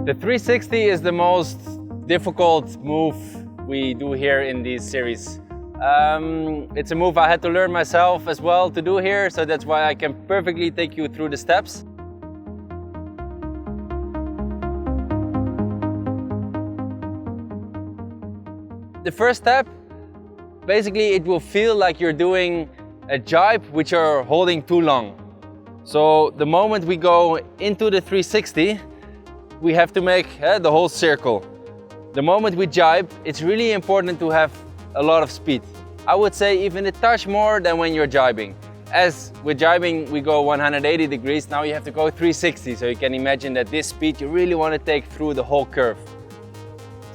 The 360 is the most difficult move we do here in this series. It's a move I had to learn myself as well to do here, so that's why I can perfectly take you through the steps. The first step, basically it will feel like you're doing a jibe which you're holding too long. So the moment we go into the 360, we have to make the whole circle. The moment we jibe, it's really important to have a lot of speed. I would say even a touch more than when you're jibing. As with jibing, we go 180 degrees, now you have to go 360, so you can imagine that this speed you really want to take through the whole curve.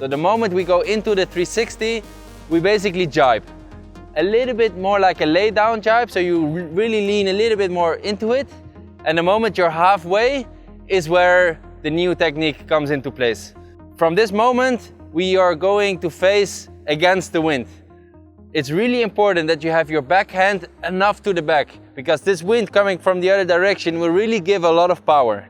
So the moment we go into the 360, we basically jibe. A little bit more like a lay down jibe, so you really lean a little bit more into it. And the moment you're halfway is where the new technique comes into place. From this moment, we are going to face against the wind. It's really important that you have your backhand enough to the back, because this wind coming from the other direction will really give a lot of power.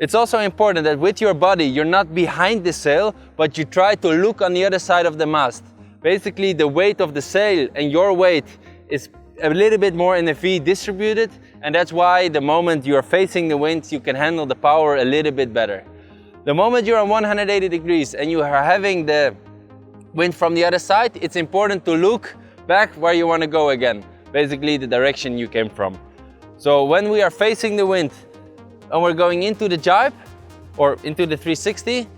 It's also important that with your body, you're not behind the sail, but you try to look on the other side of the mast. Basically, the weight of the sail and your weight is a little bit more in a V distributed, and that's why the moment you're facing the wind, you can handle the power a little bit better. The moment you're on 180 degrees and you are having the wind from the other side, it's important to look back where you want to go again, basically the direction you came from. So when we are facing the wind and we're going into the jibe or into the 360,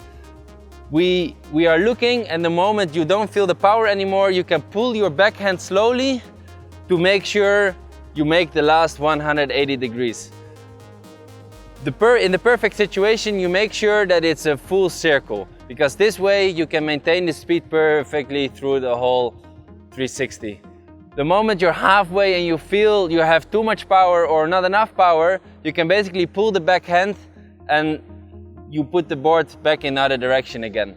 we are looking, and the moment you don't feel the power anymore, you can pull your backhand slowly to make sure you make the last 180 degrees. In the perfect situation, you make sure that it's a full circle, because this way you can maintain the speed perfectly through the whole 360. The moment you're halfway and you feel you have too much power or not enough power, you can basically pull the backhand and you put the board back in another direction again,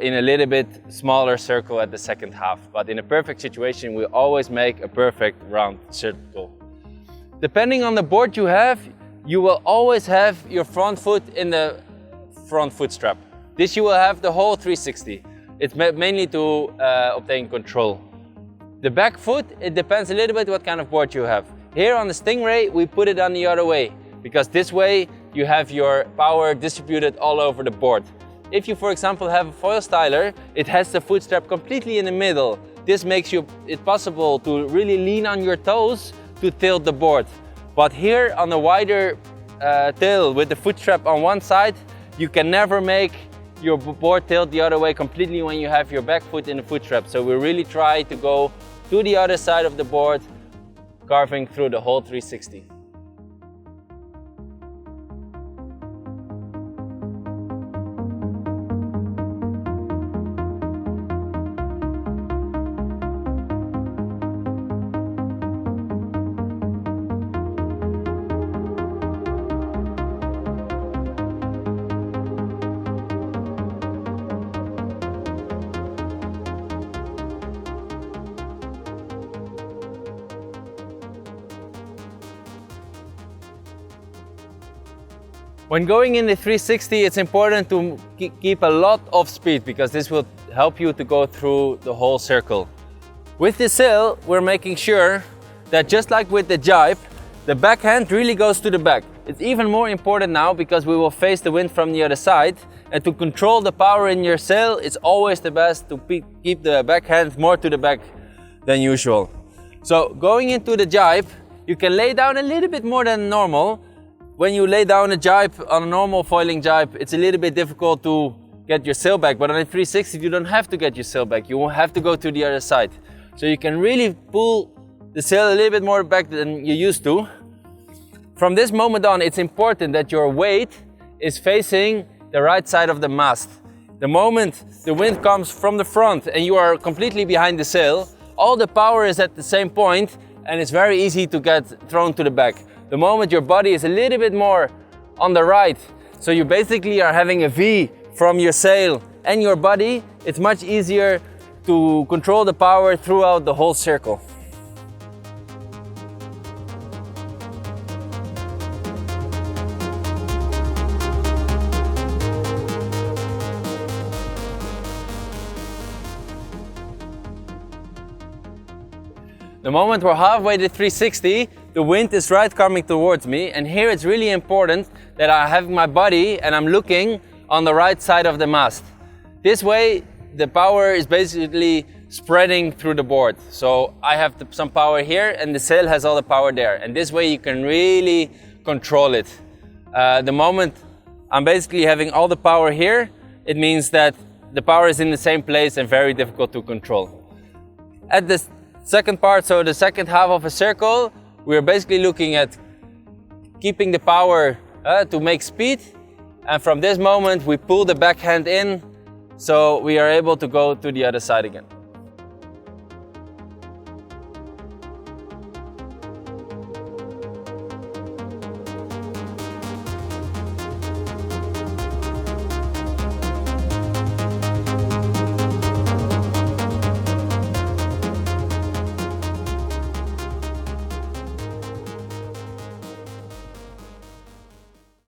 in a little bit smaller circle at the second half. But in a perfect situation, we always make a perfect round circle. Depending on the board you have, you will always have your front foot in the front foot strap. This you will have the whole 360. It's mainly to obtain control. The back foot, it depends a little bit what kind of board you have. Here on the Stingray, we put it on the other way, because this way you have your power distributed all over the board. If you, for example, have a foil styler, it has the foot strap completely in the middle. This makes it possible to really lean on your toes to tilt the board. But here on the wider tail with the foot strap on one side, you can never make your board tilt the other way completely when you have your back foot in the foot strap. So we really try to go to the other side of the board, carving through the whole 360. When going in the 360, it's important to keep a lot of speed, because this will help you to go through the whole circle. With the sail, we're making sure that just like with the jibe, the backhand really goes to the back. It's even more important now because we will face the wind from the other side, and to control the power in your sail, it's always the best to keep the backhand more to the back than usual. So going into the jibe, you can lay down a little bit more than normal. When you lay down a jibe on a normal foiling jibe, it's a little bit difficult to get your sail back, but on a 360 you don't have to get your sail back, you won't have to go to the other side. So you can really pull the sail a little bit more back than you used to. From this moment on, it's important that your weight is facing the right side of the mast. The moment the wind comes from the front and you are completely behind the sail, all the power is at the same point and it's very easy to get thrown to the back. The moment your body is a little bit more on the right, so you basically are having a V from your sail and your body, it's much easier to control the power throughout the whole circle. The moment we're halfway to 360, the wind is right coming towards me, and here it's really important that I have my body and I'm looking on the right side of the mast. This way the power is basically spreading through the board. So I have some power here and the sail has all the power there, and this way you can really control it. The moment I'm basically having all the power here, it means that the power is in the same place and very difficult to control. At the second part, so the second half of a circle, we're basically looking at keeping the power to make speed, and from this moment we pull the backhand in so we are able to go to the other side again.